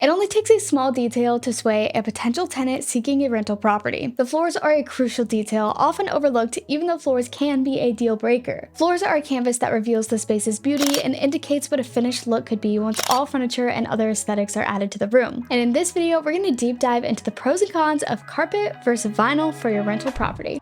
It only takes a small detail to sway a potential tenant seeking a rental property. The floors are a crucial detail, often overlooked even though floors can be a deal breaker. Floors are a canvas that reveals the space's beauty and indicates what a finished look could be once all furniture and other aesthetics are added to the room. And in this video, we're going to deep dive into the pros and cons of carpet versus vinyl for your rental property.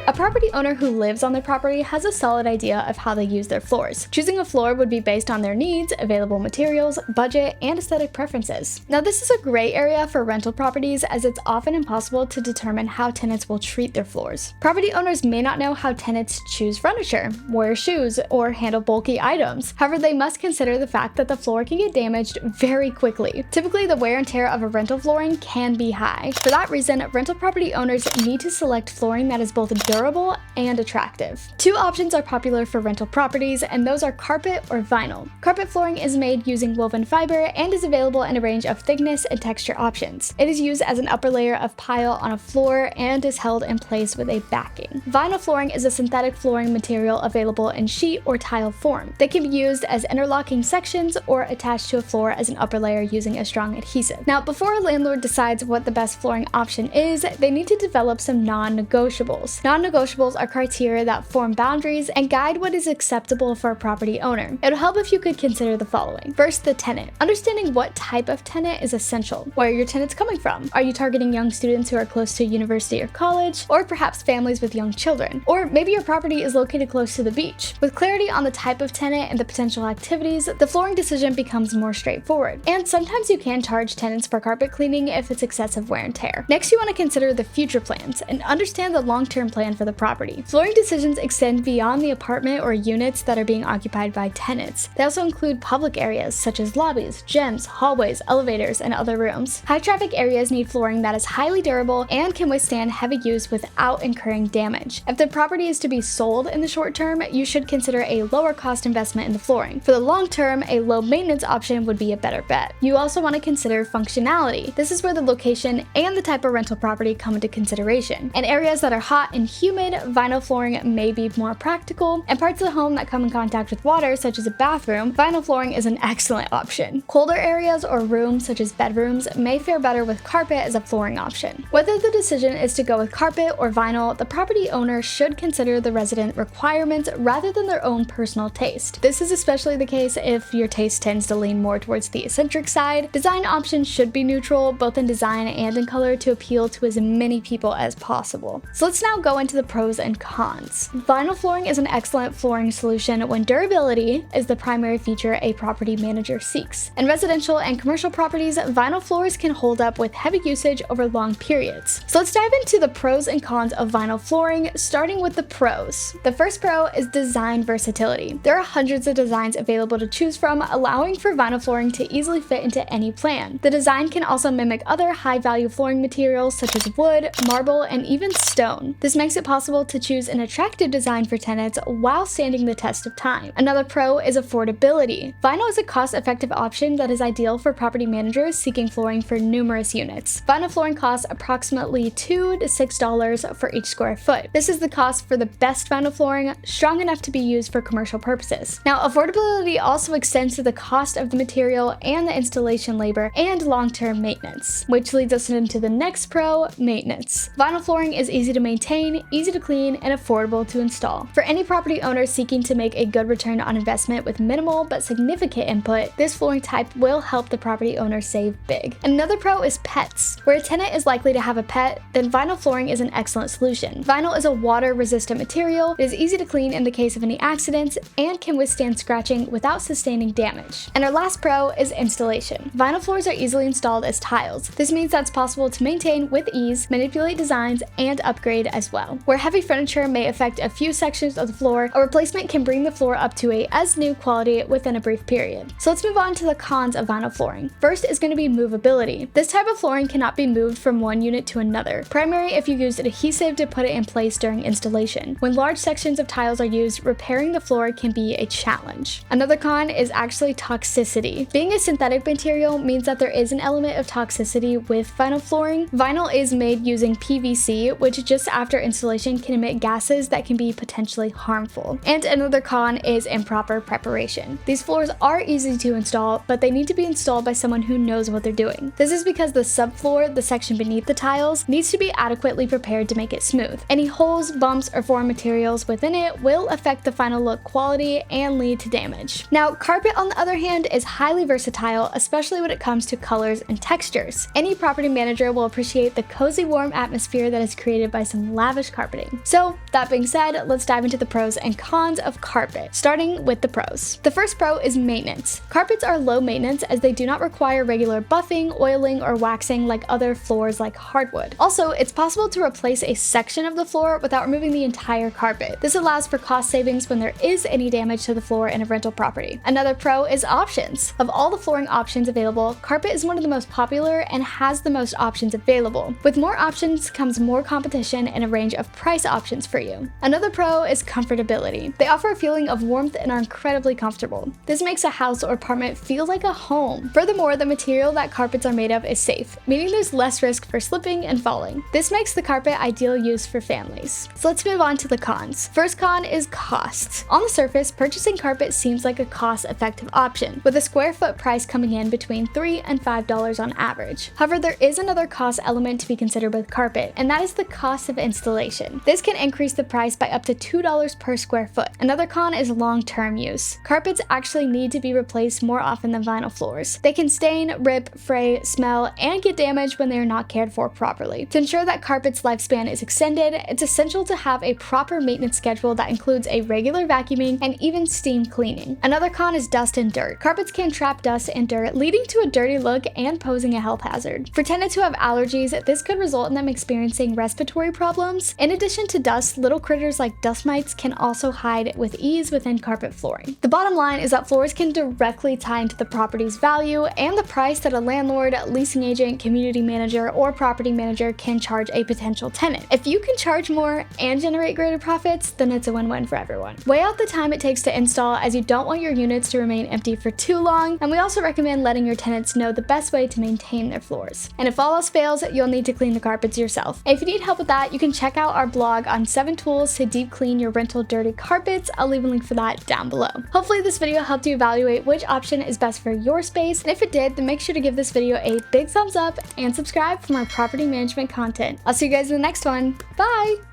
A property owner who lives on their property has a solid idea of how they use their floors. Choosing a floor would be based on their needs, available materials, budget, and aesthetic preferences. Now, this is a gray area for rental properties as it's often impossible to determine how tenants will treat their floors. Property owners may not know how tenants choose furniture, wear shoes, or handle bulky items. However, they must consider the fact that the floor can get damaged very quickly. Typically, the wear and tear of a rental flooring can be high. For that reason, rental property owners need to select flooring that is both durable and attractive. Two options are popular for rental properties, and those are carpet or vinyl. Carpet flooring is made using woven fiber and is available in a range of thickness and texture options. It is used as an upper layer of pile on a floor and is held in place with a backing. Vinyl flooring is a synthetic flooring material available in sheet or tile form. They can be used as interlocking sections or attached to a floor as an upper layer using a strong adhesive. Now, before a landlord decides what the best flooring option is, they need to develop some non-negotiables. Non-negotiables are criteria that form boundaries and guide what is acceptable for a property owner. It'll help if you could consider the following. First, the tenant. Understanding what type of tenant is essential. Where are your tenants coming from? Are you targeting young students who are close to university or college, or perhaps families with young children? Or maybe your property is located close to the beach. With clarity on the type of tenant and the potential activities, the flooring decision becomes more straightforward. And sometimes you can charge tenants for carpet cleaning if it's excessive wear and tear. Next, you want to consider the future plans and understand the long-term plan for the property. Flooring decisions extend beyond the apartment or units that are being occupied by tenants. They also include public areas such as lobbies, gyms, hallways, elevators, and other rooms. High traffic areas need flooring that is highly durable and can withstand heavy use without incurring damage. If the property is to be sold in the short term, you should consider a lower cost investment in the flooring. For the long term, a low maintenance option would be a better bet. You also want to consider functionality. This is where the location and the type of rental property come into consideration. In areas that are hot and humid, vinyl flooring may be more practical, and parts of the home that come in contact with water, such as a bathroom, vinyl flooring is an excellent option. Colder areas or rooms, such as bedrooms, may fare better with carpet as a flooring option. Whether the decision is to go with carpet or vinyl, the property owner should consider the resident requirements rather than their own personal taste. This is especially the case if your taste tends to lean more towards the eccentric side. Design options should be neutral, both in design and in color, to appeal to as many people as possible. So let's now go into the pros and cons. Vinyl flooring is an excellent flooring solution when durability is the primary feature a property manager seeks. In residential and commercial properties, vinyl floors can hold up with heavy usage over long periods. So let's dive into the pros and cons of vinyl flooring, starting with the pros. The first pro is design versatility. There are hundreds of designs available to choose from, allowing for vinyl flooring to easily fit into any plan. The design can also mimic other high-value flooring materials such as wood, marble, and even stone. This makes it possible to choose an attractive design for tenants while standing the test of time. Another pro is affordability. Vinyl is a cost-effective option that is ideal for property managers seeking flooring for numerous units. Vinyl flooring costs approximately $2 to $6 for each square foot. This is the cost for the best vinyl flooring, strong enough to be used for commercial purposes. Now, affordability also extends to the cost of the material and the installation labor and long-term maintenance, which leads us into the next pro, maintenance. Vinyl flooring is easy to maintain, easy to clean, and affordable to install. For any property owner seeking to make a good return on investment with minimal but significant input, this flooring type will help the property owner save big. Another pro is pets. Where a tenant is likely to have a pet, then vinyl flooring is an excellent solution. Vinyl is a water-resistant material, it is easy to clean in the case of any accidents, and can withstand scratching without sustaining damage. And our last pro is installation. Vinyl floors are easily installed as tiles. This means that it's possible to maintain with ease, manipulate designs, and upgrade as well. Where heavy furniture may affect a few sections of the floor, a replacement can bring the floor up to a as-new quality within a brief period. So let's move on to the cons of vinyl flooring. First is going to be movability. This type of flooring cannot be moved from one unit to another, primarily if you used adhesive to put it in place during installation. When large sections of tiles are used, repairing the floor can be a challenge. Another con is actually toxicity. Being a synthetic material means that there is an element of toxicity with vinyl flooring. Vinyl is made using PVC, which just after installation installation can emit gases that can be potentially harmful. And another con is improper preparation. These floors are easy to install, but they need to be installed by someone who knows what they're doing. This is because the subfloor, the section beneath the tiles, needs to be adequately prepared to make it smooth. Any holes, bumps, or foreign materials within it will affect the final look quality and lead to damage. Now, carpet on the other hand is highly versatile, especially when it comes to colors and textures. Any property manager will appreciate the cozy, warm atmosphere that is created by some lavish carpeting. So, that being said, let's dive into the pros and cons of carpet, starting with the pros. The first pro is maintenance. Carpets are low maintenance as they do not require regular buffing, oiling, or waxing like other floors like hardwood. Also, it's possible to replace a section of the floor without removing the entire carpet. This allows for cost savings when there is any damage to the floor in a rental property. Another pro is options. Of all the flooring options available, carpet is one of the most popular and has the most options available. With more options comes more competition and a range of price options for you. Another pro is comfortability. They offer a feeling of warmth and are incredibly comfortable. This makes a house or apartment feel like a home. Furthermore, the material that carpets are made of is safe, meaning there's less risk for slipping and falling. This makes the carpet ideal use for families. So let's move on to the cons. First con is cost. On the surface, purchasing carpet seems like a cost-effective option, with a square foot price coming in between $3 and $5 on average. However, there is another cost element to be considered with carpet, and that is the cost of installation. This can increase the price by up to $2 per square foot. Another con is long-term use. Carpets actually need to be replaced more often than vinyl floors. They can stain, rip, fray, smell, and get damaged when they are not cared for properly. To ensure that carpet's lifespan is extended, it's essential to have a proper maintenance schedule that includes a regular vacuuming and even steam cleaning. Another con is dust and dirt. Carpets can trap dust and dirt, leading to a dirty look and posing a health hazard. For tenants who have allergies, this could result in them experiencing respiratory problems. In addition to dust, little critters like dust mites can also hide with ease within carpet flooring. The bottom line is that floors can directly tie into the property's value and the price that a landlord, leasing agent, community manager, or property manager can charge a potential tenant. If you can charge more and generate greater profits, then it's a win-win for everyone. Weigh out the time it takes to install, as you don't want your units to remain empty for too long, and we also recommend letting your tenants know the best way to maintain their floors. And if all else fails, you'll need to clean the carpets yourself. If you need help with that, you can check out our blog on 7 tools to deep clean your rental dirty carpets. I'll leave a link for that down below. Hopefully this video helped you evaluate which option is best for your space, and if it did, then make sure to give this video a big thumbs up and subscribe for more property management content. I'll see you guys in the next one. Bye!